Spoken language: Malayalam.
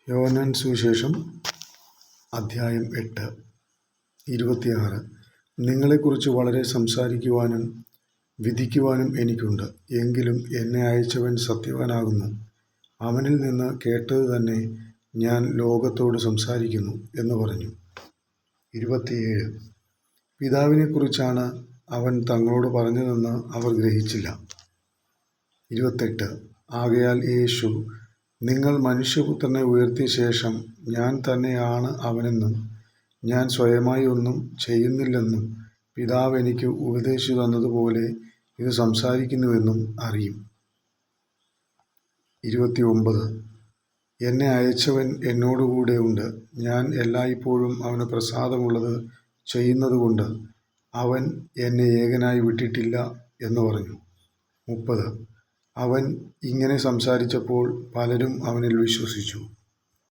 യോഹന്നാൻ സുവിശേഷം അധ്യായം 8 26. നിങ്ങളെക്കുറിച്ച് വളരെ സംസാരിക്കുവാനും വിധിക്കുവാനും എനിക്കുണ്ട്. എങ്കിലും എന്നെ അയച്ചവൻ സത്യവാനാകുന്നു. അവനിൽ നിന്ന് കേട്ടത് തന്നെ ഞാൻ ലോകത്തോട് സംസാരിക്കുന്നു എന്ന് പറഞ്ഞു. 27. പിതാവിനെക്കുറിച്ചാണ് അവൻ തങ്ങളോട് പറഞ്ഞതെന്ന് അവർ ഗ്രഹിച്ചില്ല. 28. ആകയാൽ യേശു, നിങ്ങൾ മനുഷ്യപുത്രനെ ഉയർത്തിയ ശേഷം ഞാൻ തന്നെയാണ് അവനെന്നും ഞാൻ സ്വയമായി ഒന്നും ചെയ്യുന്നില്ലെന്നും പിതാവ് എനിക്ക് ഉപദേശിച്ചു തന്നതുപോലെ ഇത് സംസാരിക്കുന്നുവെന്നും അറിയും. 29. എന്നെ അയച്ചവൻ എന്നോടുകൂടെ ഉണ്ട്. ഞാൻ എല്ലായ്പ്പോഴും അവന് പ്രസാദമുള്ളത് ചെയ്യുന്നതുകൊണ്ട് അവൻ എന്നെ ഏകനായി വിട്ടിട്ടില്ല എന്ന് പറഞ്ഞു. 30. അവൻ ഇങ്ങനെ സംസാരിച്ചപ്പോൾ പലരും അവനിൽ വിശ്വസിച്ചു.